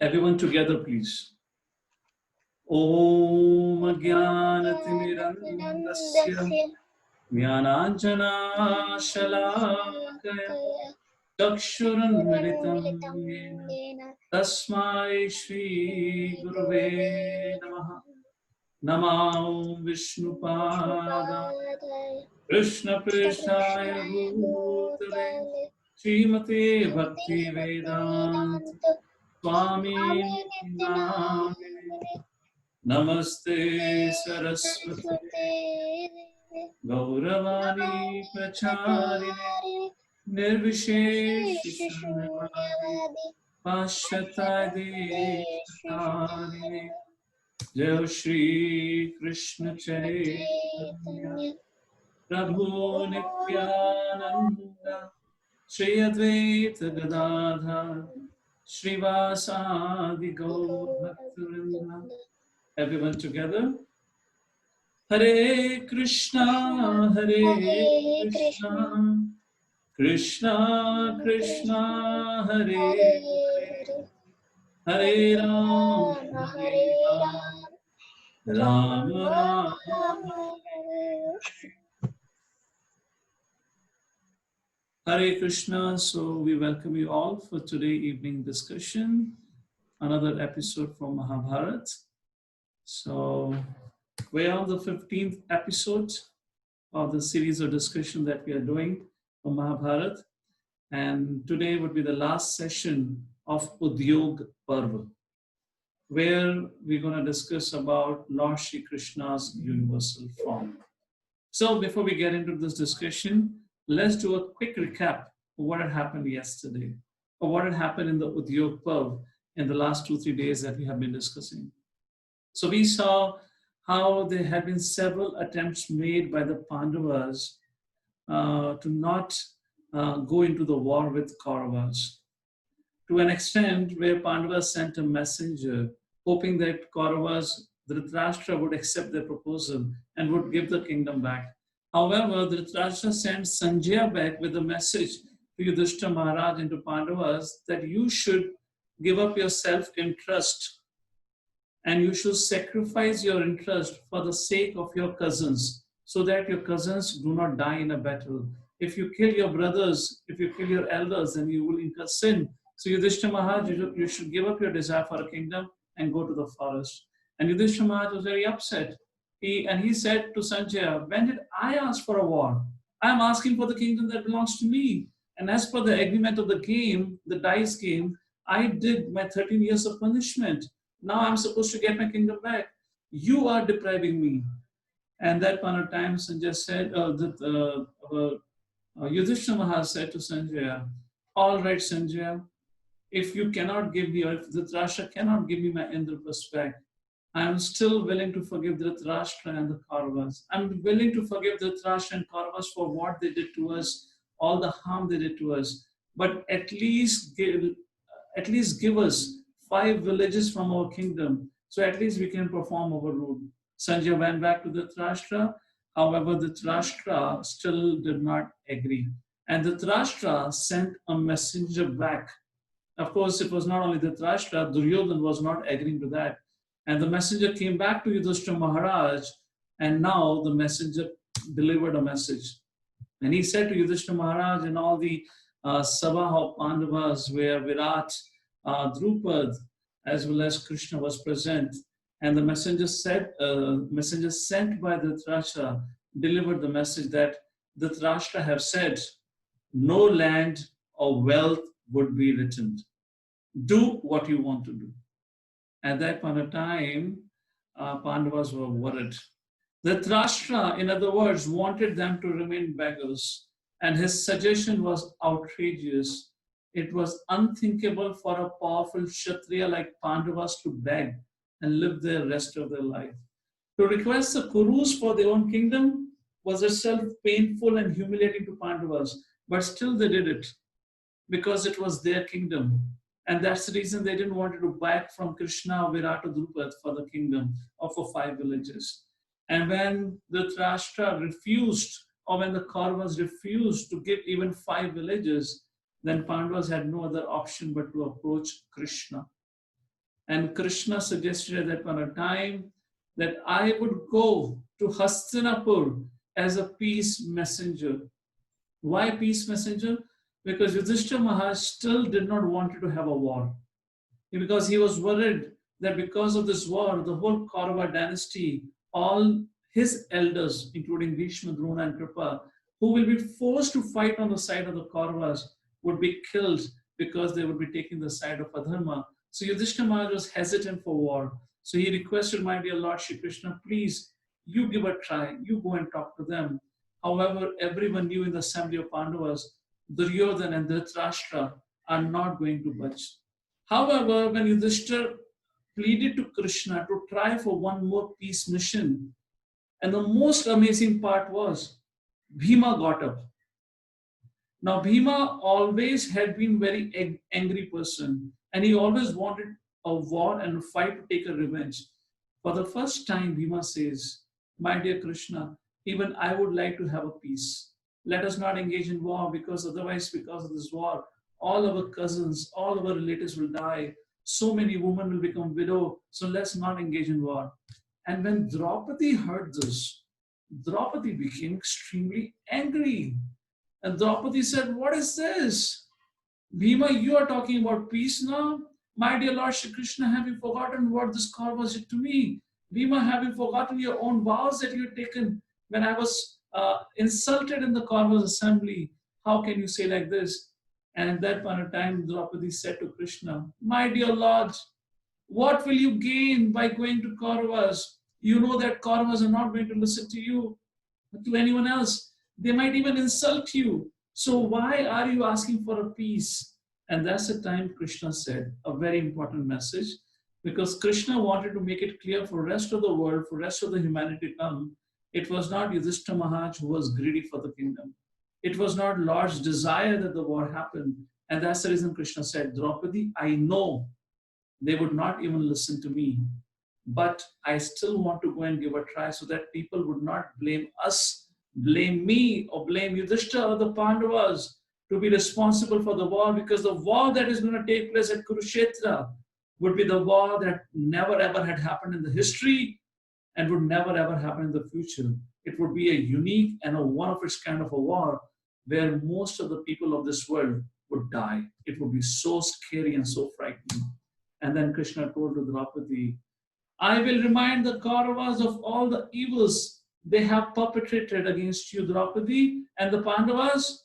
Everyone together, please. Om Jnanatimirandasya Jnananjana Shalakaya Chakshurunmilitam Yena Tasmai Shri Gurave Namaha. Namo Vishnupadaya Krishna Prishaya Bhutale Srimate Bhakti Vedanta Swami Namine Namaste Saraswate Gauravani Pracharine Nirvisheshishunyavadi Pashatadesharine Jai Shri Krishna Chaitanya Prabhu Nityananda Shri Advaita Gadadhar Srivasadi Gaur Bhaktivinoda. Everyone together. Hare Krishna, Hare Krishna, Krishna Krishna, Hare Hare, Hare Rama, Hare Rama, Rama Rama, Hare Krishna. So we welcome you all for today evening discussion, another episode from Mahabharata. So we're on the 15th episode of the series of discussion that we are doing for Mahabharata. And today would be the last session of Udyog Parva, where we're going to discuss about Lord Shri Krishna's universal form. So before we get into this discussion, let's do a quick recap of what had happened yesterday, or what had happened in the Udyog Parva in the last 2-3 days that we have been discussing. So we saw how there had been several attempts made by the Pandavas to not go into the war with Kauravas, to an extent where Pandavas sent a messenger hoping that Kauravas, Dhritarashtra, would accept their proposal and would give the kingdom back. However, Dhritarashtra sent Sanjaya back with a message to Yudhishthira Maharaj and to Pandavas that you should give up your self-interest and you should sacrifice your interest for the sake of your cousins, so that your cousins do not die in a battle. If you kill your brothers, if you kill your elders, then you will incur sin. So Yudhishthira Maharaj, you should give up your desire for a kingdom and go to the forest. And Yudhishthira Maharaj was very upset. He said to Sanjaya, when did I ask for a war? I am asking for the kingdom that belongs to me. And as per the agreement of the game, the dice game, I did my 13 years of punishment. Now I'm supposed to get my kingdom back. You are depriving me. And that point of time, Sanjaya said, Yudhishthira Maharaj said to Sanjaya, all right, Sanjaya, if you cannot give me, or if Dhritarashtra cannot give me my Indraprastha back, I am still willing to forgive Dhritarashtra and the Kauravas. I'm willing to forgive Dhritarashtra and Kauravas for what they did to us, all the harm they did to us. But at least give us 5 villages from our kingdom, so at least we can perform our rule. Sanjaya went back to Dhritarashtra. However, Dhritarashtra still did not agree. And Dhritarashtra sent a messenger back. Of course, it was not only Dhritarashtra, Duryodhana was not agreeing to that. And the messenger came back to Yudhishthira Maharaj, and now the messenger delivered a message. And he said to Yudhishthira Maharaj and all the Sabha of Pandavas, where Virat, Drupad, as well as Krishna was present, and the messenger said, messenger sent by Dhritarashtra delivered the message that Dhritarashtra have said, no land or wealth would be returned. Do what you want to do. At that point of time, Pandavas were worried. Dhritarashtra, in other words, wanted them to remain beggars, and his suggestion was outrageous. It was unthinkable for a powerful Kshatriya like Pandavas to beg and live the rest of their life. To request the Kurus for their own kingdom was itself painful and humiliating to Pandavas, but still they did it because it was their kingdom. And that's the reason they didn't want to beg from Krishna, Virat, or Drupad for the kingdom or for 5 villages. And when Dhritarashtra refused, or when the Kauravas refused to give even 5 villages, then Pandavas had no other option but to approach Krishna. And Krishna suggested at that point of time that I would go to Hastinapur as a peace messenger. Why peace messenger? Because Yudhishthira Maharaj still did not want to have a war. Because he was worried that because of this war, the whole Kaurava dynasty, all his elders, including Bhishma, Drona, and Kripa, who will be forced to fight on the side of the Kauravas, would be killed because they would be taking the side of Adharma. So Yudhishthira Maharaj was hesitant for war. So he requested, my dear Lord Shri Krishna, please, you give a try. You go and talk to them. However, everyone knew in the assembly of Pandavas, Duryodhana and Dhritarashtra are not going to budge. However, when Yudhishthira pleaded to Krishna to try for one more peace mission, and the most amazing part was Bhima got up. Now, Bhima always had been very angry person, and he always wanted a war and a fight to take a revenge. For the first time, Bhima says, my dear Krishna, even I would like to have a peace. Let us not engage in war, because otherwise, because of this war, all our cousins, all our relatives will die. So many women will become widow. So let's not engage in war. And when Draupadi heard this, Draupadi became extremely angry. And Draupadi said, what is this? Bhima, you are talking about peace now? My dear Lord Shri Krishna, have you forgotten what this Kaurava did to me? Bhima, have you forgotten your own vows that you had taken when I was insulted in the Kaurava's assembly? How can you say like this? And at that point of time, Draupadi said to Krishna, my dear Lord, what will you gain by going to Kauravas? You know that Kauravas are not going to listen to you, to anyone else. They might even insult you. So why are you asking for a peace? And that's the time Krishna said a very important message, because Krishna wanted to make it clear for the rest of the world, for the rest of the humanity to come. It was not Yudhishthira Maharaj who was greedy for the kingdom. It was not Lord's desire that the war happened. And that's the reason Krishna said, Draupadi, I know they would not even listen to me, but I still want to go and give a try so that people would not blame us, blame me, or blame Yudhishthira or the Pandavas to be responsible for the war, because the war that is going to take place at Kurukshetra would be the war that never ever had happened in the history and would never ever happen in the future. It would be a unique and a one of its kind of a war where most of the people of this world would die. It would be so scary and so frightening. And then Krishna told to Draupadi, I will remind the Kauravas of all the evils they have perpetrated against you, Draupadi, and the Pandavas.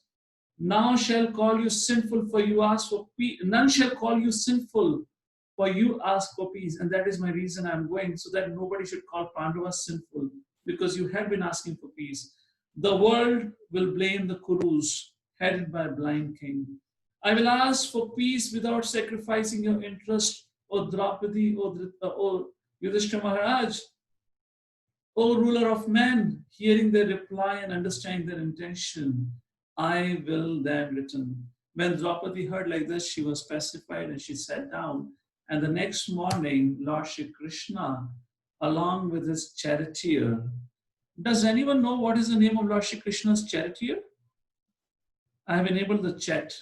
Now shall call you sinful, for you ask for peace. None shall call you sinful, for you ask for peace. And that is my reason I'm going, so that nobody should call Pandavas sinful, because you have been asking for peace. The world will blame the Kurus, headed by a blind king. I will ask for peace without sacrificing your interest, O Draupadi, O Yudhishthira Maharaj, O ruler of men. Hearing their reply and understanding their intention, I will then return. When Draupadi heard like this, she was pacified and she sat down. And the next morning, Lord Shri Krishna, along with his charioteer, does anyone know what is the name of Lord Shri Krishna's charioteer? I have enabled the chat.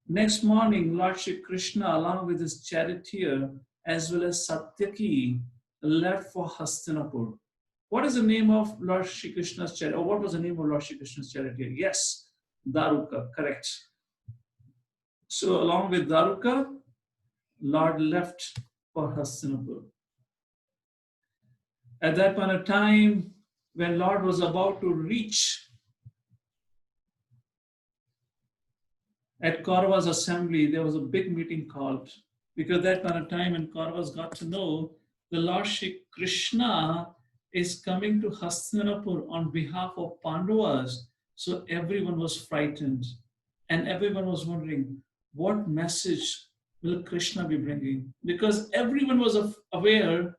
Next morning, Lord Shri Krishna, along with his charioteer, as well as Satyaki, left for Hastinapur. What is the name of Lord Shri Krishna's charioteer? Or what was the name of Lord Shri Krishna's charioteer? Yes, Daruka, correct. So along with Daruka, Lord left for Hastinapur. At that point of time, when Lord was about to reach at Kaurava's assembly, there was a big meeting called, because that point of time when Kauravas got to know the Lord Shri Krishna is coming to Hastinapur on behalf of Pandavas, so everyone was frightened and everyone was wondering, what message will Krishna be bringing? Because everyone was aware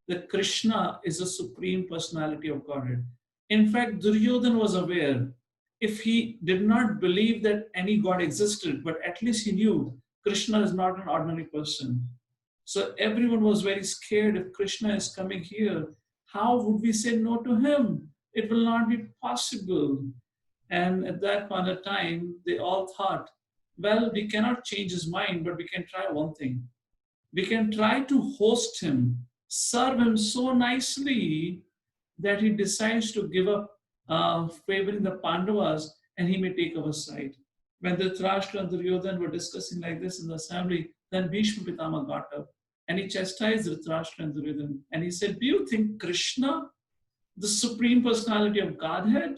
that Krishna is the supreme personality of Godhead. In fact, Duryodhana was aware. If he did not believe that any God existed, but at least he knew Krishna is not an ordinary person. So everyone was very scared. If Krishna is coming here, how would we say no to him? It will not be possible. And at that point of time, they all thought, well, we cannot change his mind, but we can try one thing. We can try to host him, serve him so nicely that he decides to give up favoring the Pandavas and he may take our side. When Dhritarashtra and Duryodhana were discussing like this in the assembly, then Bhishma Pitama got up and he chastised Dhritarashtra and Duryodhana and he said, do you think Krishna, the Supreme Personality of Godhead,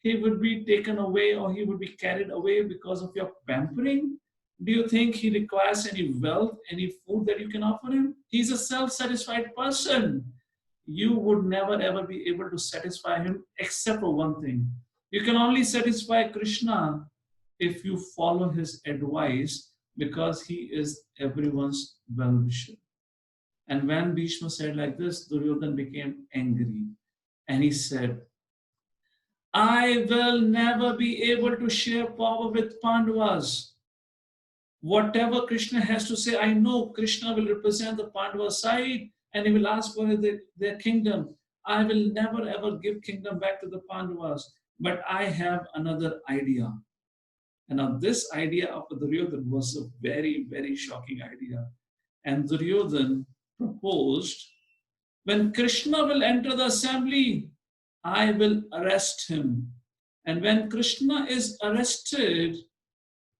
he would be taken away or he would be carried away because of your pampering? Do you think he requires any wealth, any food that you can offer him? He's a self-satisfied person. You would never ever be able to satisfy him except for one thing. You can only satisfy Krishna if you follow his advice because he is everyone's well-wisher. And when Bhishma said like this, Duryodhana became angry and he said, I will never be able to share power with Pandavas. Whatever Krishna has to say, I know Krishna will represent the Pandava side and he will ask for their kingdom. I will never ever give kingdom back to the Pandavas, but I have another idea. And now this idea of Duryodhana was a very, very shocking idea. And Duryodhana proposed, when Krishna will enter the assembly, I will arrest him. And when Krishna is arrested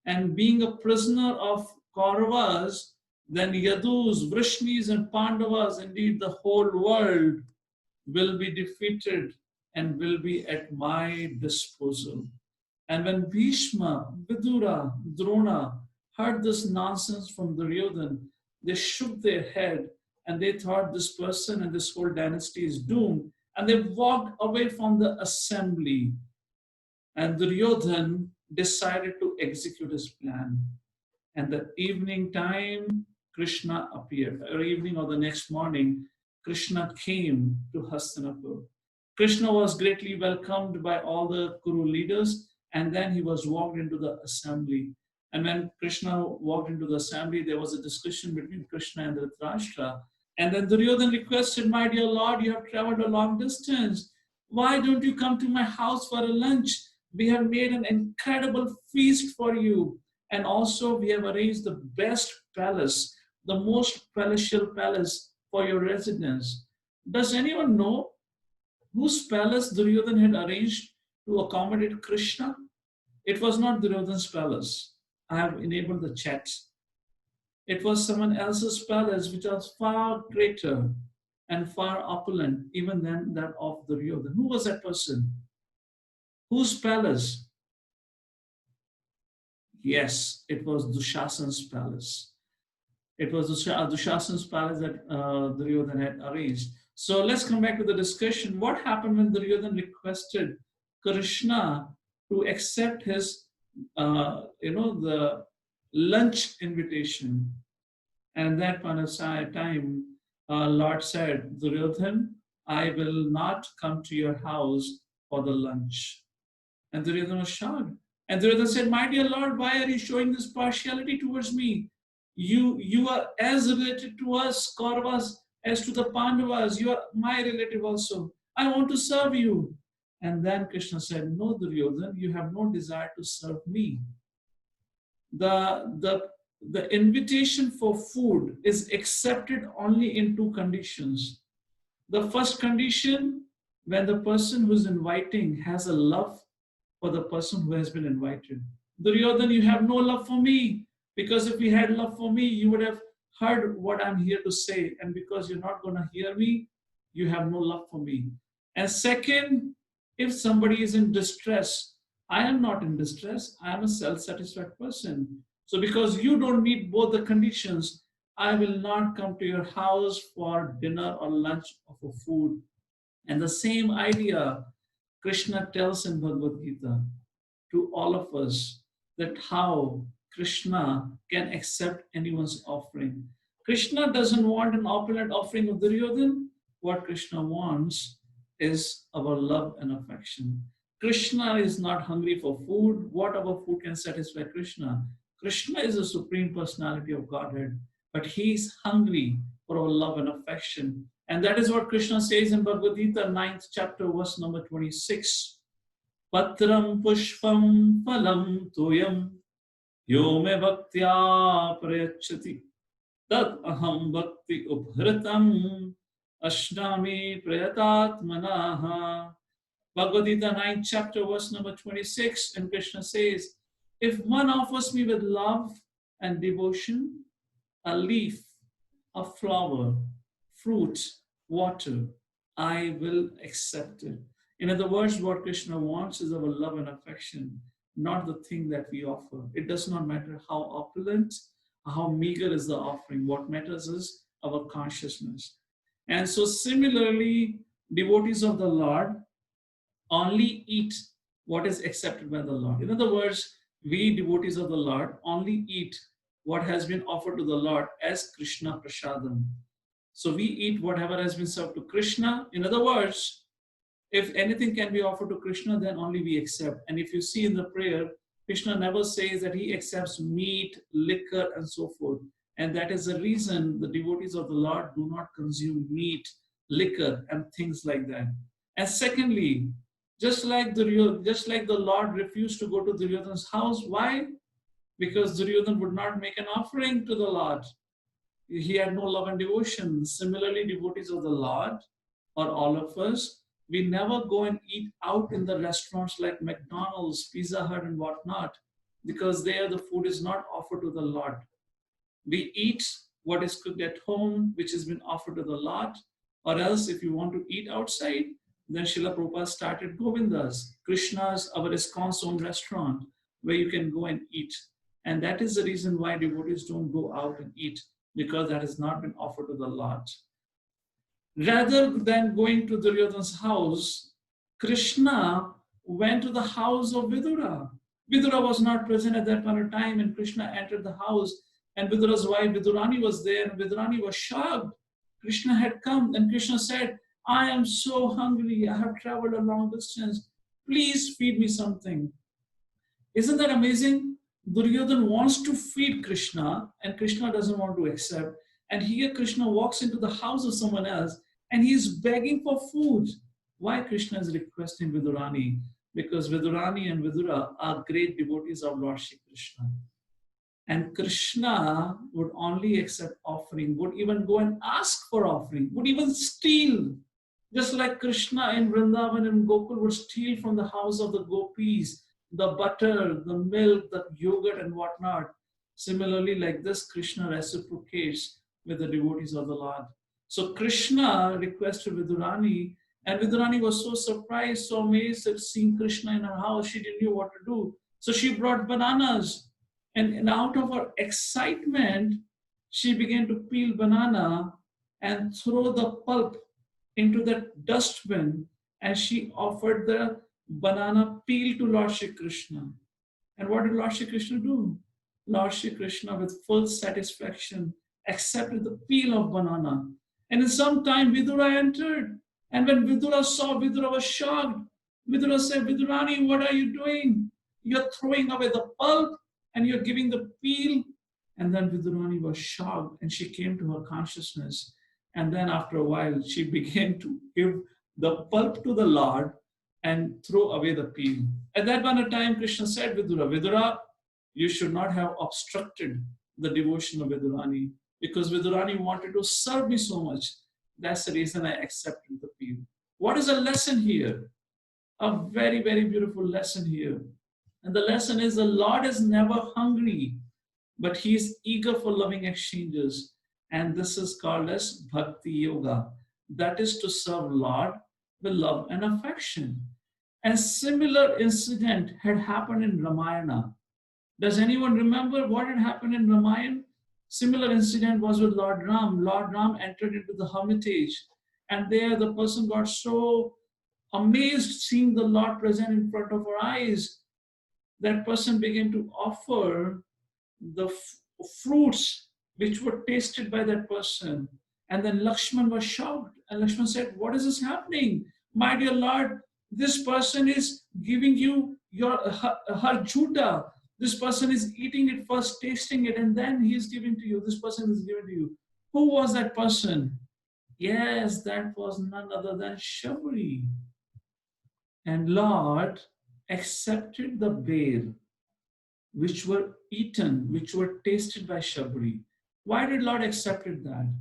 and being a prisoner of Kauravas, then Yadus, Vrishnis and Pandavas, indeed the whole world will be defeated and will be at my disposal. And when Bhishma, Vidura, Drona heard this nonsense from Duryodhana, they shook their head and they thought this person and this whole dynasty is doomed. And they walked away from the assembly. And Duryodhana decided to execute his plan. And the evening time, Krishna appeared. Or evening or the next morning, Krishna came to Hastinapur. Krishna was greatly welcomed by all the Kuru leaders, and then he was walked into the assembly. And when Krishna walked into the assembly, there was a discussion between Krishna and Dhritarashtra. And then Duryodhana requested, my dear Lord, you have traveled a long distance. Why don't you come to my house for a lunch? We have made an incredible feast for you. And also we have arranged the best palace, the most palatial palace for your residence. Does anyone know whose palace Duryodhana had arranged to accommodate Krishna? It was not Duryodhana's palace. I have enabled the chat. It was someone else's palace which was far greater and far opulent even than that of Duryodhana. Who was that person? Whose palace? Yes, it was Dushasana's palace. It was Dushasana's palace that Duryodhana had arranged. So let's come back to the discussion. What happened when Duryodhana requested Krishna to accept his, the lunch invitation? And at that point of time, Lord said, Duryodhana, I will not come to your house for the lunch. And Duryodhana was shocked. And Duryodhana said, my dear Lord, why are you showing this partiality towards me? You are as related to us, Kauravas, as to the Pandavas. You are my relative also. I want to serve you. And then Krishna said, no, Duryodhana, you have no desire to serve me. The invitation for food is accepted only in two conditions. The first condition, when the person who's inviting has a love for the person who has been invited. Duryodhana, you have no love for me, because if you had love for me, you would have heard what I'm here to say. And because you're not going to hear me, you have no love for me. And second, if somebody is in distress, I am not in distress. I am a self-satisfied person. So because you don't meet both the conditions, I will not come to your house for dinner or lunch or for food. And the same idea Krishna tells in Bhagavad Gita to all of us, that how Krishna can accept anyone's offering. Krishna doesn't want an opulent offering of Duryodhana. What Krishna wants is our love and affection. Krishna is not hungry for food. What our food can satisfy Krishna? Krishna is the Supreme Personality of Godhead, but he is hungry for our love and affection. And that is what Krishna says in Bhagavad Gita, 9th chapter, verse number 26. Patram pushpam phalam toyam yo me bhaktya prayachati Tad aham bhakti ubhritam ashnami prayatatmanaha. Bhagavad Gita 9th chapter verse number 26, and Krishna says, if one offers me with love and devotion, a leaf, a flower, fruit, water, I will accept it. In other words, what Krishna wants is our love and affection, not the thing that we offer. It does not matter how opulent, how meager is the offering. What matters is our consciousness. And so, similarly, devotees of the Lord only eat what is accepted by the Lord. In other words, we devotees of the Lord only eat what has been offered to the Lord as Krishna Prasadam. So we eat whatever has been served to Krishna. In other words, if anything can be offered to Krishna, then only we accept. And if you see in the prayer, Krishna never says that he accepts meat, liquor, and so forth. And that is the reason the devotees of the Lord do not consume meat, liquor, and things like that. And secondly, just like the Lord refused to go to Duryodhana's house. Why? Because Duryodhana would not make an offering to the Lord. He had no love and devotion. Similarly, devotees of the Lord, or all of us, we never go and eat out in the restaurants like McDonald's, Pizza Hut, and whatnot, because there the food is not offered to the Lord. We eat what is cooked at home, which has been offered to the Lord, or else if you want to eat outside, then Srila Prabhupada started Govinda's, Krishna's, our ISKCON's own restaurant, where you can go and eat. And that is the reason why devotees don't go out and eat, because that has not been offered to the Lord. Rather than going to Duryodhana's house, Krishna went to the house of Vidura. Vidura was not present at that point of time, and Krishna entered the house, and Vidura's wife Vidurani was there, and Vidurani was shocked. Krishna had come, and Krishna said, I am so hungry, I have traveled a long distance, please feed me something. Isn't that amazing? Duryodhana wants to feed Krishna, and Krishna doesn't want to accept. And here Krishna walks into the house of someone else, and he is begging for food. Why Krishna is requesting Vidurani? Because Vidurani and Vidura are great devotees of Lord Shri Krishna. And Krishna would only accept offering, would even go and ask for offering, would even steal. Just like Krishna in Vrindavan and Gokul would steal from the house of the gopis, the butter, the milk, the yogurt and whatnot. Similarly, like this, Krishna reciprocates with the devotees of the Lord. So Krishna requested Vidurani, and Vidurani was so surprised, so amazed at seeing Krishna in her house, she didn't know what to do. So she brought bananas. And out of her excitement, she began to peel banana and throw the pulp into that dustbin, and she offered the banana peel to Lord Shri Krishna. And what did Lord Shri Krishna do? Lord Shri Krishna, with full satisfaction, accepted the peel of banana. And in some time, Vidura entered. And when Vidura saw, Vidura was shocked. Vidura said, Vidurani, what are you doing? You're throwing away the pulp and you're giving the peel. And then Vidurani was shocked, and she came to her consciousness. And then after a while, she began to give the pulp to the Lord and throw away the peel. At that point of time, Krishna said, Vidura, Vidura, you should not have obstructed the devotion of Vidurani, because Vidurani wanted to serve me so much. That's the reason I accepted the peel. What is a lesson here? A very, very beautiful lesson here. And the lesson is the Lord is never hungry, but he is eager for loving exchanges. And this is called as Bhakti Yoga. That is to serve Lord with love and affection. And similar incident had happened in Ramayana. Does anyone remember what had happened in Ramayana? Similar incident was with Lord Ram. Lord Ram entered into the hermitage, and there the person got so amazed seeing the Lord present in front of her eyes. That person began to offer the fruits which were tasted by that person. And then Lakshman was shocked. And Lakshman said, what is this happening? My dear Lord, this person is giving you her juta. This person is eating it first, tasting it, and then he is giving to you. This person is giving to you. Who was that person? Yes, that was none other than Shabri. And Lord accepted the bear which were eaten, which were tasted by Shabri. Why did Lord accepted that?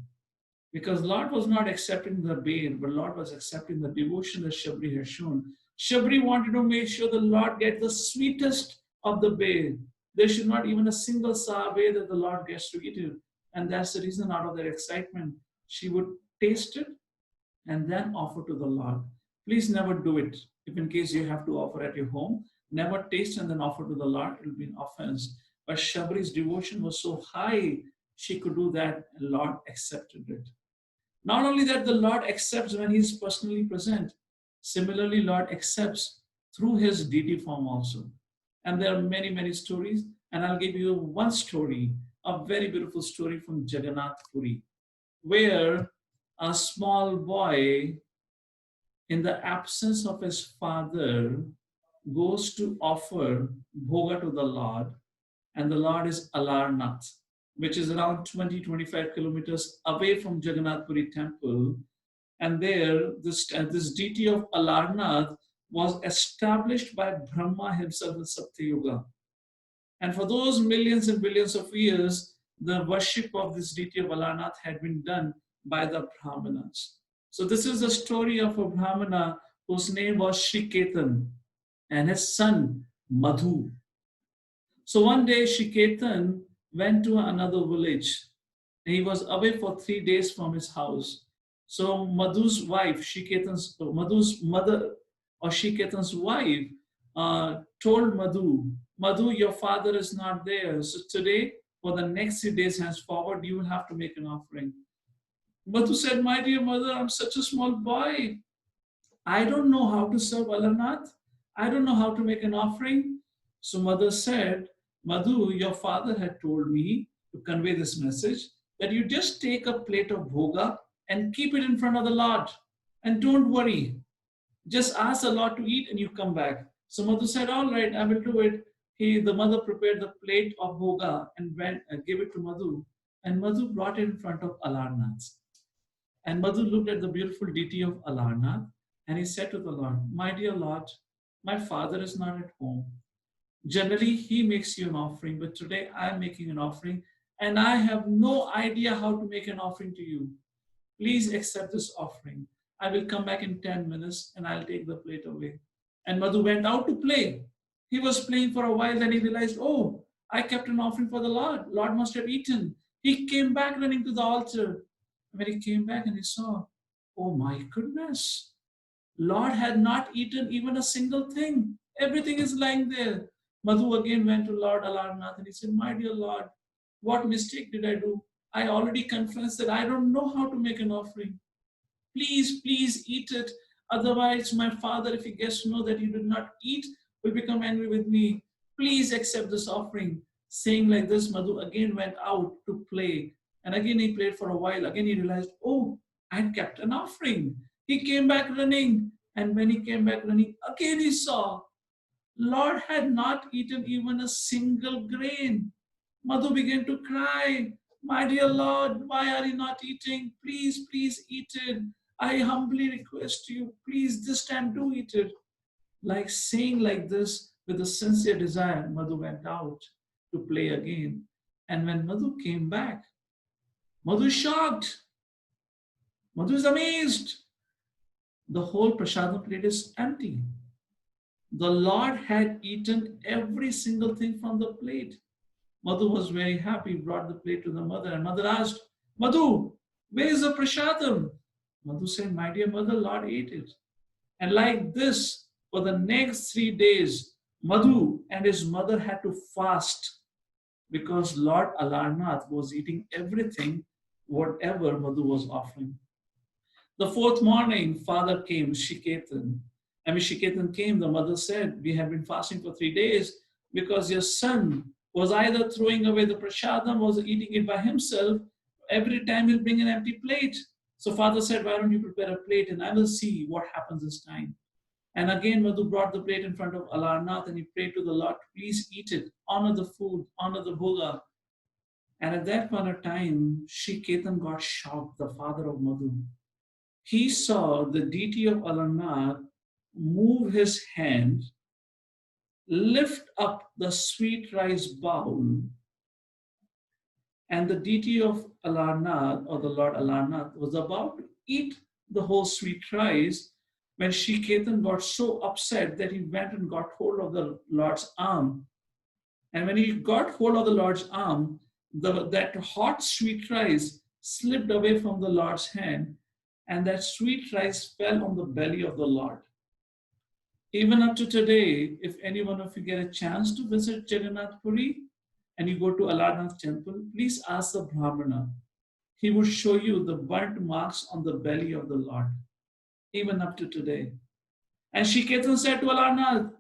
Because Lord was not accepting the bail, but Lord was accepting the devotion that Shabri had shown. Shabri wanted to make sure the Lord get the sweetest of the bail. There should not even a single sour bail that the Lord gets to eat it. And that's the reason, out of that excitement, she would taste it and then offer to the Lord. Please never do it. If in case you have to offer at your home, never taste and then offer to the Lord. It will be an offense. But Shabri's devotion was so high, she could do that, and Lord accepted it. Not only that, the Lord accepts when He is personally present. Similarly, Lord accepts through His deity form also. And there are many, many stories. And I'll give you one story, a very beautiful story from Jagannath Puri, where a small boy, in the absence of his father, goes to offer bhoga to the Lord, and the Lord is Alarnath, which is around 20-25 kilometers away from Jagannath Puri temple. And there, this deity of Alarnath was established by Brahma himself in Satya Yuga. And for those millions and billions of years, the worship of this deity of Alarnath had been done by the Brahmanas. So this is the story of a Brahmana whose name was Shiketan and his son Madhu. So one day Shiketan went to another village. He was away for 3 days from his house. So Madhu's wife, Madhu's mother or Shiketan's wife, told Madhu, Madhu, your father is not there. So today, for the next 3 days henceforward, you will have to make an offering. Madhu said, my dear mother, I'm such a small boy. I don't know how to serve Alarnath. I don't know how to make an offering. So mother said, Madhu, your father had told me to convey this message that you just take a plate of bhoga and keep it in front of the Lord. And don't worry. Just ask the Lord to eat and you come back. So Madhu said, all right, I will do it. The mother prepared the plate of bhoga and went and gave it to Madhu. And Madhu brought it in front of Alarnath. And Madhu looked at the beautiful deity of Alarnath and he said to the Lord, my dear Lord, my father is not at home. Generally, he makes you an offering, but today I'm making an offering and I have no idea how to make an offering to you. Please accept this offering. I will come back in 10 minutes and I'll take the plate away. And Madhu went out to play. He was playing for a while, then he realized, oh, I kept an offering for the Lord. Lord must have eaten. He came back running to the altar. When he came back and he saw, oh my goodness, Lord had not eaten even a single thing. Everything is lying there. Madhu again went to Lord Alarnath and he said, my dear Lord, what mistake did I do? I already confessed that I don't know how to make an offering. Please, please eat it. Otherwise, my father, if he gets to know that you did not eat, will become angry with me. Please accept this offering. Saying like this, Madhu again went out to play. And again he played for a while. Again he realized, oh, I had kept an offering. He came back running. And when he came back running, again he saw, Lord had not eaten even a single grain. Madhu began to cry, my dear Lord, why are you not eating? Please, please eat it. I humbly request you, please this time do eat it. Like saying like this with a sincere desire, Madhu went out to play again. And when Madhu came back, Madhu is shocked. Madhu is amazed. The whole prasadam plate is empty. The Lord had eaten every single thing from the plate. Madhu was very happy, brought the plate to the mother, and mother asked, Madhu, where is the prasadam? Madhu said, my dear mother, Lord ate it. And like this, for the next 3 days, Madhu and his mother had to fast because Lord Alarnath was eating everything, whatever Madhu was offering. The fourth morning, father came, Shiketan. And when Shiketan came, the mother said, we have been fasting for 3 days because your son was either throwing away the prasadam or was eating it by himself. Every time he'll bring an empty plate. So father said, why don't you prepare a plate and I will see what happens this time. And again, Madhu brought the plate in front of Alarnath and he prayed to the Lord, please eat it, honor the food, honor the bhoga. And at that point of time, Shiketan got shocked, the father of Madhu. He saw the deity of Alarnath move his hand, lift up the sweet rice bowl, And the deity of Alarnath, or the Lord Alarnath, was about to eat the whole sweet rice when Shiketan got so upset that he went and got hold of the Lord's arm. And when he got hold of the Lord's arm, that hot sweet rice slipped away from the Lord's hand, and that sweet rice fell on the belly of the Lord. Even up to today, if any one of you get a chance to visit Jagannath Puri and you go to Alarnath temple, please ask the Brahmana. He will show you the burnt marks on the belly of the Lord, even up to today. And Shiketan said to Alarnath,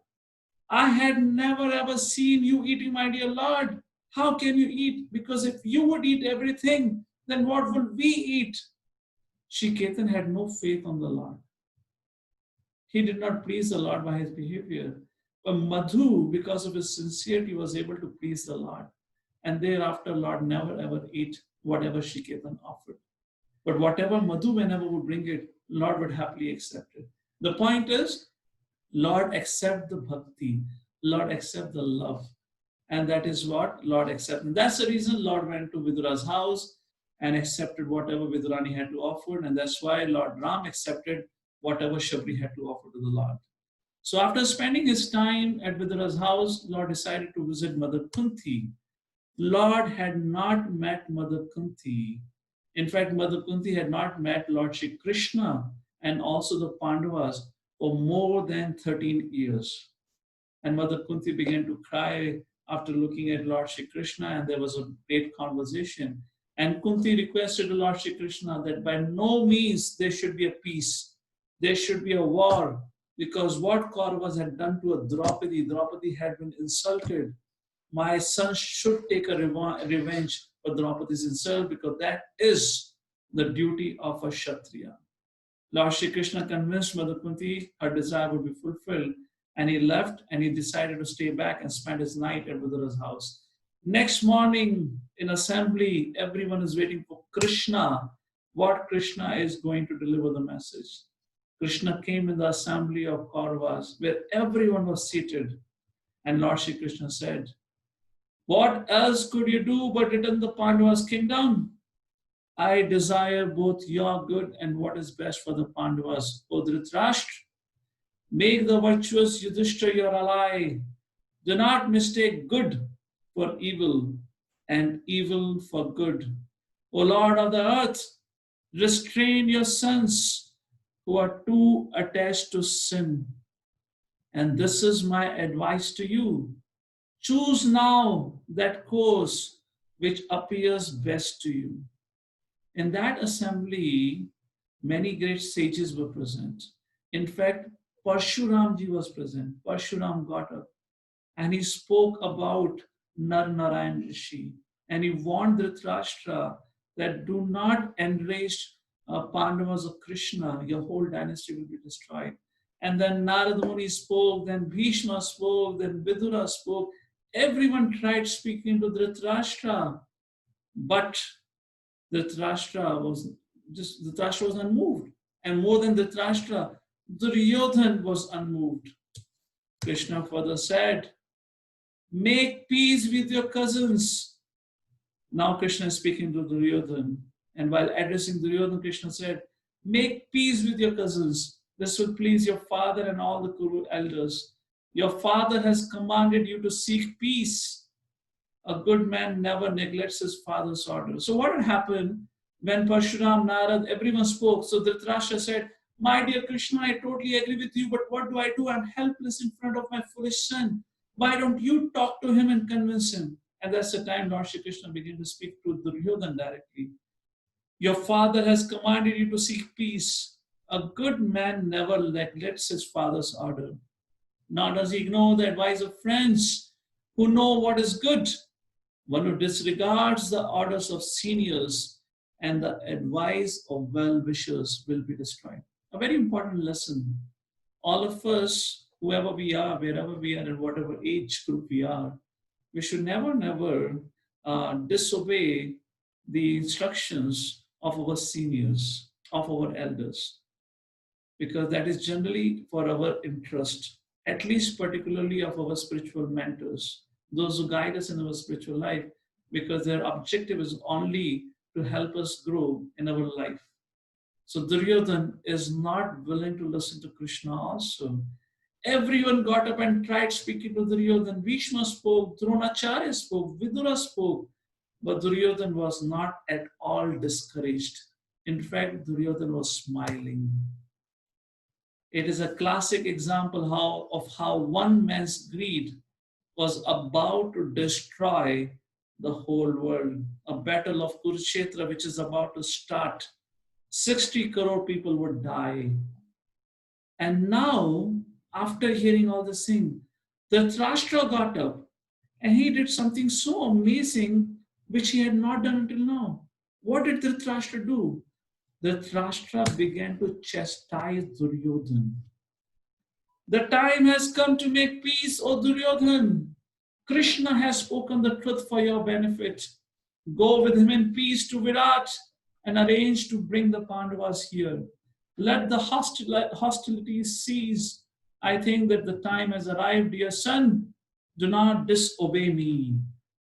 I had never ever seen you eating, my dear Lord. How can you eat? Because if you would eat everything, then what would we eat? Shiketan had no faith on the Lord. He did not please the Lord by his behavior. But Madhu, because of his sincerity, was able to please the Lord. And thereafter, Lord never ever ate whatever Shiketan offered. But whatever Madhu, whenever would bring it, Lord would happily accept it. The point is, Lord accept the bhakti, Lord accept the love. And that is what Lord accepted. And that's the reason Lord went to Vidura's house and accepted whatever Vidurani had to offer. And that's why Lord Ram accepted whatever Shabri had to offer to the Lord. So after spending his time at Vidura's house, Lord decided to visit Mother Kunti. Lord had not met Mother Kunti. In fact, Mother Kunti had not met Lord Shri Krishna and also the Pandavas for more than 13 years. And Mother Kunti began to cry after looking at Lord Shri Krishna, and there was a great conversation. And Kunti requested to Lord Shri Krishna that by no means there should be a peace. There should be a war, because what Kauravas had done to a Draupadi had been insulted. My son should take a revenge for Draupadi's insult, because that is the duty of a Kshatriya. Lord Shri Krishna convinced Mother Kunti her desire would be fulfilled, and he left and he decided to stay back and spend his night at Vidura's house. Next morning in assembly, everyone is waiting for Krishna, what Krishna is going to deliver the message. Krishna came in the assembly of Kauravas where everyone was seated, and Lord Shri Krishna said, what else could you do but return the Pandavas' kingdom? I desire both your good and what is best for the Pandavas. O Dhritarashtra, make the virtuous Yudhishthira your ally. Do not mistake good for evil and evil for good. O Lord of the earth, restrain your sons who are too attached to sin. And this is my advice to you. Choose now that course which appears best to you. In that assembly, many great sages were present. In fact, Parshuramji was present. Parshuram got up and he spoke about Nar Narayan Rishi, and he warned Dhritarashtra that do not enrage Pandavas of Krishna, your whole dynasty will be destroyed. And then Narada Muni spoke, then Bhishma spoke, then Vidura spoke. Everyone tried speaking to Dhritarashtra, but Dhritarashtra was unmoved. And more than Dhritarashtra, Duryodhan was unmoved. Krishna further said, make peace with your cousins. Now Krishna is speaking to Duryodhan. And while addressing Duryodhan, Krishna said, make peace with your cousins. This will please your father and all the Kuru elders. Your father has commanded you to seek peace. A good man never neglects his father's order. So what had happened when Parshuram, Narad, everyone spoke? So Dhritarashtra said, my dear Krishna, I totally agree with you, but what do I do? I'm helpless in front of my foolish son. Why don't you talk to him and convince him? And that's the time Lord Shri Krishna began to speak to Duryodhan directly. Your father has commanded you to seek peace. A good man never neglects his father's order. Nor does he ignore the advice of friends who know what is good. One who disregards the orders of seniors and the advice of well-wishers will be destroyed. A very important lesson. All of us, whoever we are, wherever we are, and whatever age group we are, we should never disobey the instructions of our seniors, of our elders, because that is generally for our interest, at least particularly of our spiritual mentors, those who guide us in our spiritual life. because their objective is only to help us grow in our life. So Duryodhana is not willing to listen to Krishna also. Everyone got up and tried speaking to Duryodhana. Bhishma spoke, Dronacharya spoke, Vidura spoke, but Duryodhana was not at all discouraged. In fact, Duryodhana was smiling. It is a classic example of how one man's greed was about to destroy the whole world. A battle of Kurukshetra, which is about to start. 60 crore people would die. And now, after hearing all this thing, Dhritarashtra got up and he did something so amazing which he had not done until now. What did Dhritarashtra do? Dhritarashtra began to chastise Duryodhana. The time has come to make peace, O Duryodhana. Krishna has spoken the truth for your benefit. Go with him in peace to Virat and arrange to bring the Pandavas here. Let the hostilities cease. I think that the time has arrived, dear son. Do not disobey me.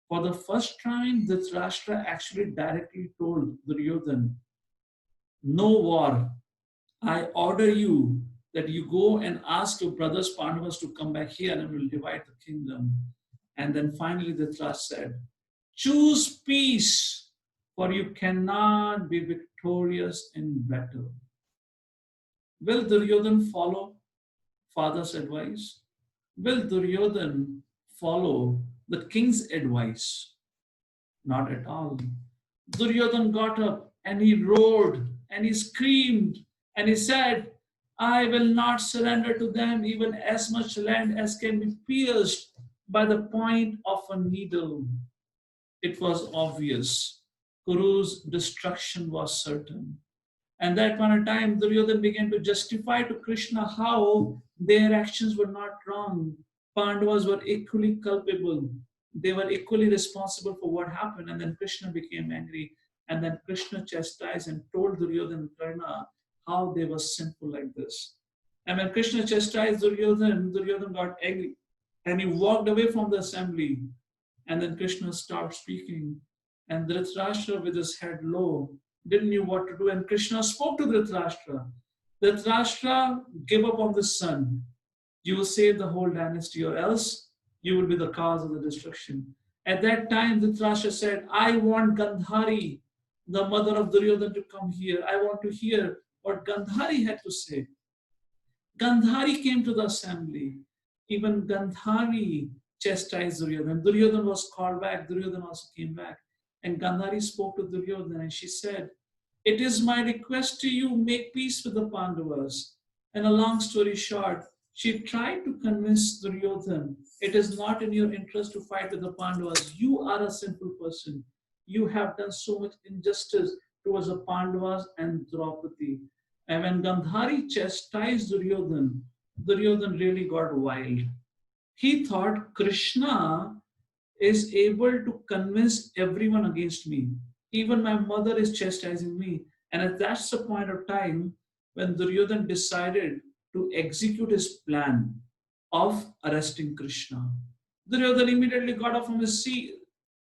For the first time, Dhritarashtra actually directly told Duryodhana, no war. I order you that you go and ask your brothers Pandavas to come back here and we'll divide the kingdom. And then finally Dhritarashtra said, choose peace, for you cannot be victorious in battle. Will Duryodhana follow father's advice? Will Duryodhana follow the king's advice? Not at all. Duryodhana got up and he roared and he screamed and he said, I will not surrender to them even as much land as can be pierced by the point of a needle. It was obvious. Kuru's destruction was certain. And that point of time, Duryodhana began to justify to Krishna how their actions were not wrong. Pandavas were equally culpable. They were equally responsible for what happened. And then Krishna became angry. And then Krishna chastised and told Duryodhana and Karna how they were sinful like this. And when Krishna chastised Duryodhana, Duryodhana got angry. And he walked away from the assembly. And then Krishna started speaking. And Dhritarashtra, with his head low, didn't know what to do. And Krishna spoke to Dhritarashtra. Dhritarashtra, give up on the son. You will save the whole dynasty, or else you will be the cause of the destruction. At that time, Dhritarashtra said, I want Gandhari, the mother of Duryodhana, to come here. I want to hear what Gandhari had to say. Gandhari came to the assembly. Even Gandhari chastised Duryodhana. Duryodhana was called back. Duryodhana also came back. And Gandhari spoke to Duryodhana and she said, it is my request to you, make peace with the Pandavas. And a long story short, she tried to convince Duryodhana, it is not in your interest to fight with the Pandavas. You are a sinful person. You have done so much injustice towards the Pandavas and Draupadi. And when Gandhari chastised Duryodhana, Duryodhana really got wild. He thought Krishna is able to convince everyone against me. Even my mother is chastising me. And that's the point of time when Duryodhana decided to execute his plan of arresting Krishna. Duryodhana immediately got up from his seat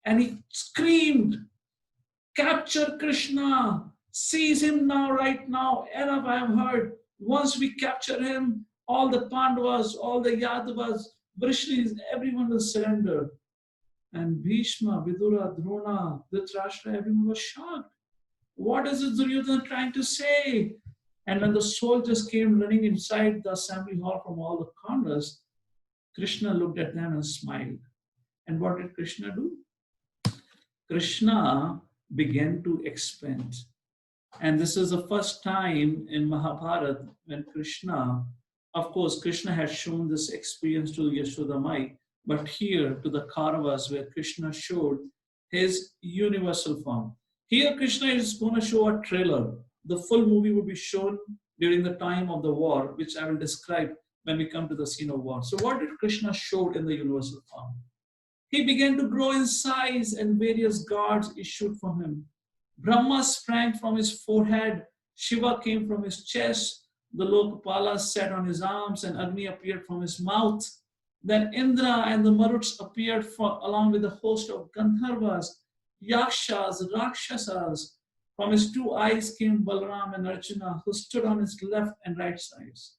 and he screamed, capture Krishna, seize him now, right now. Enough I have heard. Once we capture him, all the Pandavas, all the Yadavas, Vrishnis, everyone will surrender. And Bhishma, Vidura, Drona, Dhritarashtra, everyone was shocked. What is this Duryodhana trying to say? And when the soldiers came running inside the assembly hall from all the corners, Krishna looked at them and smiled. And what did Krishna do? Krishna began to expand. And this is the first time in Mahabharata when Krishna, of course, Krishna had shown this experience to Yashoda Mai, but here to the Kauravas where Krishna showed his universal form. Here Krishna is going to show a trailer. The full movie will be shown during the time of the war, which I will describe when we come to the scene of war. So what did Krishna show in the universal form? He began to grow in size and various gods issued from him. Brahma sprang from his forehead, Shiva came from his chest, the Lokapalas sat on his arms and Agni appeared from his mouth. Then Indra and the Maruts appeared along with a host of Gandharvas, Yakshas, Rakshasas. From his two eyes came Balaram and Arjuna, who stood on his left and right sides.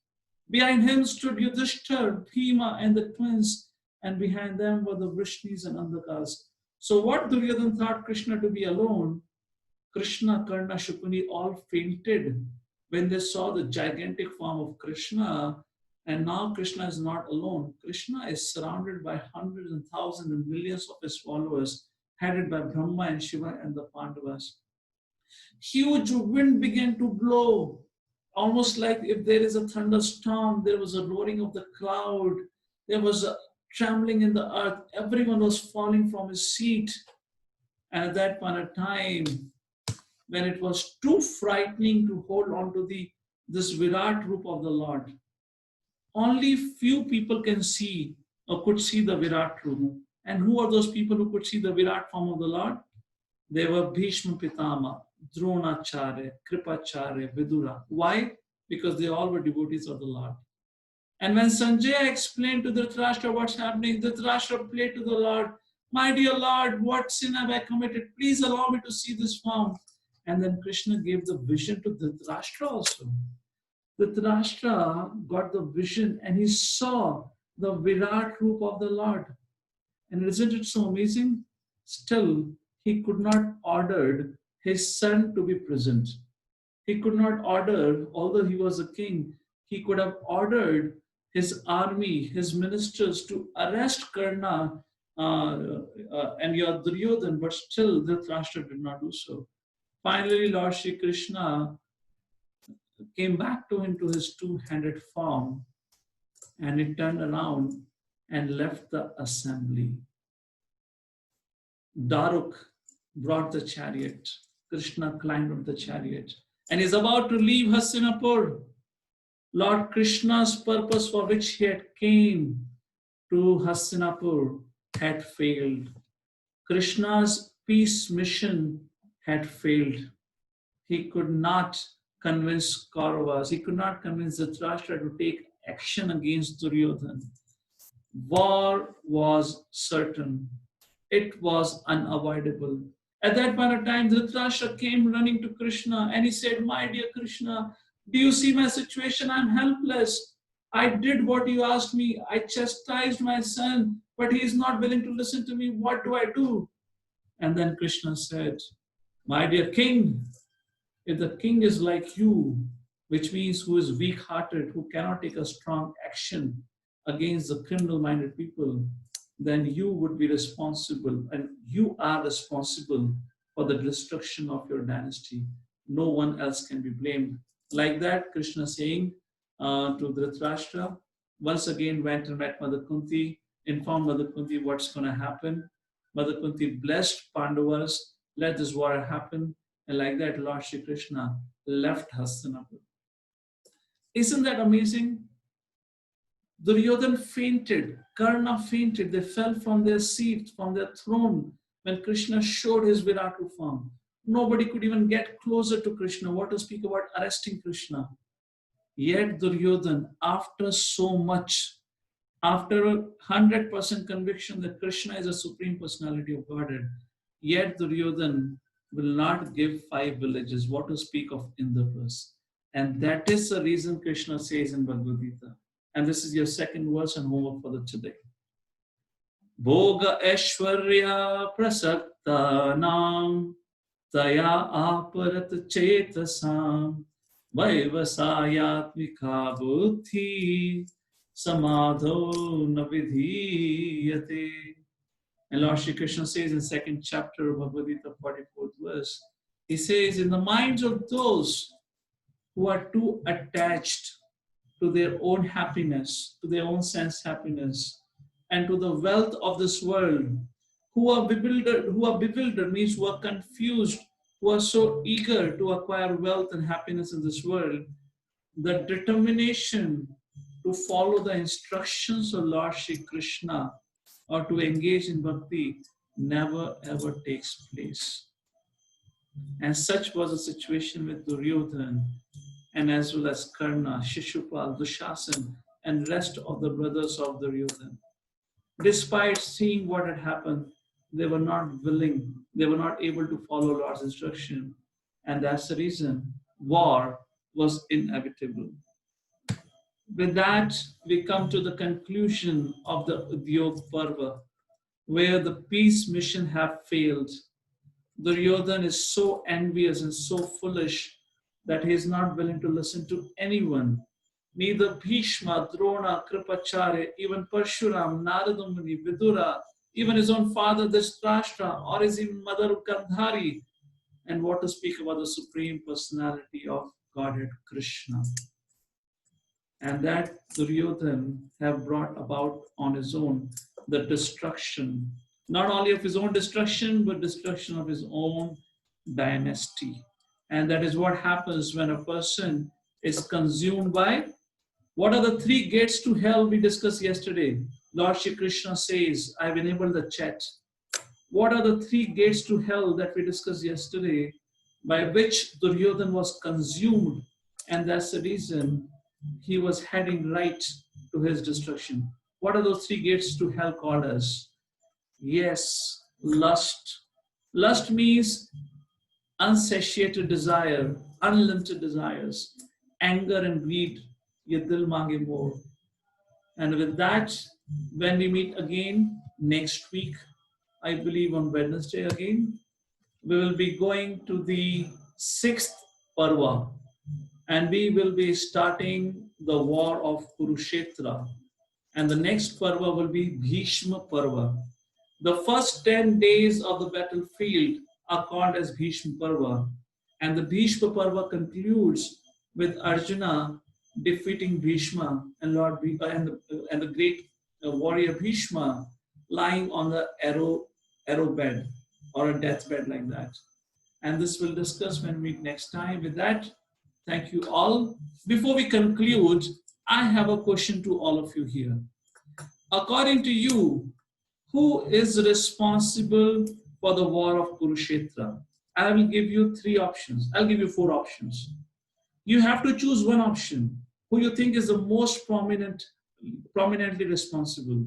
Behind him stood Yudhishthir, Bhima, and the twins, and behind them were the Vrishnis and Andhakas. So what Duryodhana thought Krishna to be alone, Krishna, Karna, Shukuni all fainted when they saw the gigantic form of Krishna. And now Krishna is not alone. Krishna is surrounded by hundreds and thousands and millions of his followers, headed by Brahma and Shiva and the Pandavas. Huge wind began to blow, almost like if there is a thunderstorm, there was a roaring of the cloud, there was a trembling in the earth. Everyone was falling from his seat. And at that point of time, when it was too frightening to hold on to this Virat Rupa of the Lord, only few people can see or could see the Virat Rupa. And who are those people who could see the Virat form of the Lord? They were Bhishma Pitama, Dronacharya, Kripacharya, Vidura. Why? Because they all were devotees of the Lord. And when Sanjaya explained to Dhritarashtra what's happening, Dhritarashtra prayed to the Lord, "My dear Lord, what sin have I committed? Please allow me to see this form." And then Krishna gave the vision to Dhritarashtra also. Dhritarashtra got the vision and he saw the Virat Rupa of the Lord. And isn't it so amazing? Still, he could not order his son to be present. He could not order, although he was a king, he could have ordered his army, his ministers to arrest Karna and your Duryodhana, but still Dhritarashtra did not do so. Finally, Lord Shri Krishna came back to him to his two-handed form, and he turned around and left the assembly. Daruk brought the chariot. Krishna climbed up the chariot and is about to leave Hastinapur. Lord Krishna's purpose for which he had came to Hastinapur had failed. Krishna's peace mission had failed. He could not convince Kauravas, he could not convince Dhritarashtra to take action against Duryodhana. War was certain. It was unavoidable. At that point of time, Dhritarashtra came running to Krishna and he said, "My dear Krishna, do you see my situation? I'm helpless. I did what you asked me. I chastised my son, but he is not willing to listen to me. What do I do?" And then Krishna said, "My dear king, if the king is like you, which means who is weak-hearted, who cannot take a strong action against the criminal-minded people, then you would be responsible, and you are responsible for the destruction of your dynasty. No one else can be blamed." Like that, Krishna saying to Dhritarashtra, once again went and met Mother Kunti, informed Mother Kunti what's going to happen. Mother Kunti blessed Pandavas, let this war happen, and like that, Lord Shri Krishna left Hastinapur. Isn't that amazing? Duryodhana fainted, Karna fainted, they fell from their seats, from their throne when Krishna showed his Virat Rupa form. Nobody could even get closer to Krishna, what to speak about arresting Krishna. Yet Duryodhana, after so much, after 100% conviction that Krishna is a supreme personality of Godhead, yet Duryodhana will not give 5 villages, what to speak of Indraprastha. And that is the reason Krishna says in Bhagavad Gita. And this is your second verse and homework for the today. Bhoga Aishwarya Prasakta Nam Taya Aparat Chetasam Vaivasayatmika Buddhi Samadho Navidhiyate. And Lord Shri Krishna says in second chapter of Bhagavad Gita, 44th verse, he says, in the minds of those who are too attached to their own happiness, to their own sense happiness, and to the wealth of this world, who are bewildered means who are confused, who are so eager to acquire wealth and happiness in this world, the determination to follow the instructions of Lord Shri Krishna or to engage in bhakti never ever takes place. And such was the situation with Duryodhana, and as well as Karna, Shishupal, Dushasan, and rest of the brothers of Duryodhana. Despite seeing what had happened, they were not willing, they were not able to follow Lord's instruction. And that's the reason war was inevitable. With that, we come to the conclusion of the Udyog Parva, where the peace mission have failed. Duryodhan is so envious and so foolish that he is not willing to listen to anyone. Neither Bhishma, Drona, Kripacharya, even Parshuram, Narada Muni, Vidura, even his own father Dhritarashtra, or his even mother Gandhari, and what to speak about the Supreme Personality of Godhead Krishna. And that Duryodhan have brought about on his own the destruction, not only of his own destruction, but destruction of his own dynasty. And that is what happens when a person is consumed by, what are the three gates to hell we discussed yesterday? Lord Shri Krishna says, I've enabled the chat. What are the three gates to hell that we discussed yesterday by which Duryodhan was consumed? And that's the reason he was heading right to his destruction. What are those three gates to hell called as? Yes, lust. Lust means unsatiated desire, unlimited desires, anger and greed. Ye dil mange more. And with that, when we meet again next week, I believe on Wednesday again, we will be going to the 6th Parva, and we will be starting the war of Kurukshetra. And the next Parva will be Bhishma Parva. The first 10 days of the battlefield are called as Bhishma Parva, and the Bhishma Parva concludes with Arjuna defeating Bhishma and and the great warrior Bhishma lying on the arrow bed or a deathbed like that. And this we'll discuss when we meet next time. With that, thank you all. Before we conclude, I have a question to all of you here. According to you, who is responsible for the war of Kurukshetra? I will give you three options. I'll give you four options. You have to choose one option who you think is the most prominently responsible.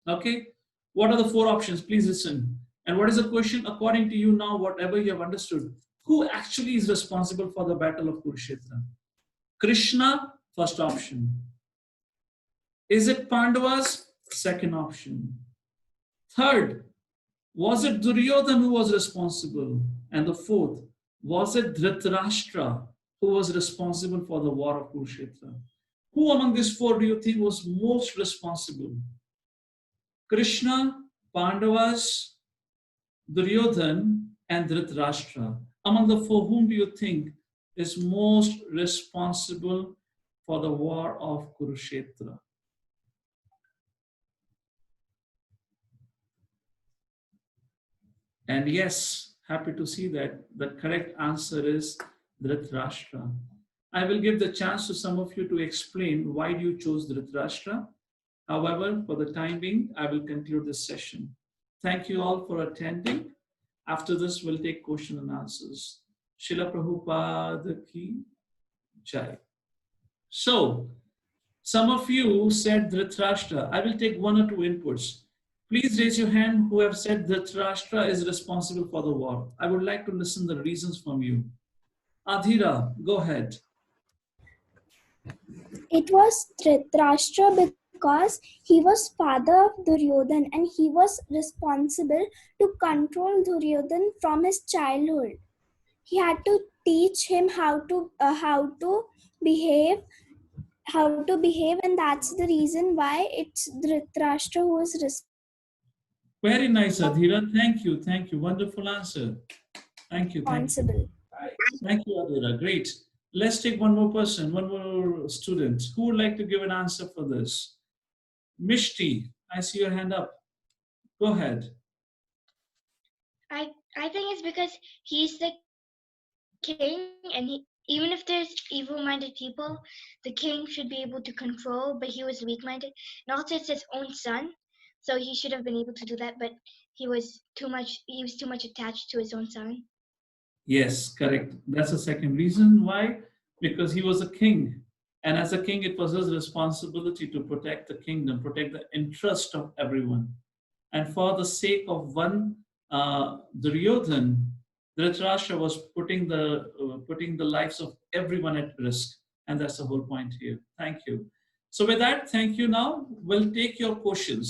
Okay? What are the four options? Please listen. And what is the question? According to you now, whatever you have understood, who actually is responsible for the battle of Kurukshetra? Krishna, first option. Is it Pandavas? Second option. Third, was it Duryodhan who was responsible? And the fourth, was it Dhritarashtra who was responsible for the war of Kurukshetra? Who among these four do you think was most responsible? Krishna, Pandavas, Duryodhan, and Dhritarashtra. Among the four, whom do you think is most responsible for the war of Kurukshetra? And yes, happy to see that the correct answer is Dhritarashtra. I will give the chance to some of you to explain why you chose Dhritarashtra. However, for the time being, I will conclude this session. Thank you all for attending. After this, we'll take question and answers. Srila Prabhupada ki jai. So, some of you said Dhritarashtra. I will take one or two inputs. Please raise your hand who have said Dhritarashtra is responsible for the war. I would like to listen the reasons from you. Adhira, go ahead. It was Dhritarashtra because he was father of Duryodhan and he was responsible to control Duryodhan from his childhood. He had to teach him how to behave, and that's the reason why it's Dhritarashtra who is responsible. Very nice, Adhira. Thank you. Thank you. Wonderful answer. Thank you. Thank you. Thank you, Adhira. Great. Let's take one more person, one more student. Who would like to give an answer for this? Mishti, I see your hand up. Go ahead. I think it's because he's the king, and even if there's evil-minded people, the king should be able to control, but he was weak-minded. And also it's his own son, so he should have been able to do that, but he was too much attached to his own son. Yes, correct. That's the second reason. Why? Because he was a king. And as a king, it was his responsibility to protect the kingdom, protect the interest of everyone. And for the sake of one Duryodhan, Dhritarashtra was putting the lives of everyone at risk. And that's the whole point here. Thank you. So with that, thank you now. We'll take your questions.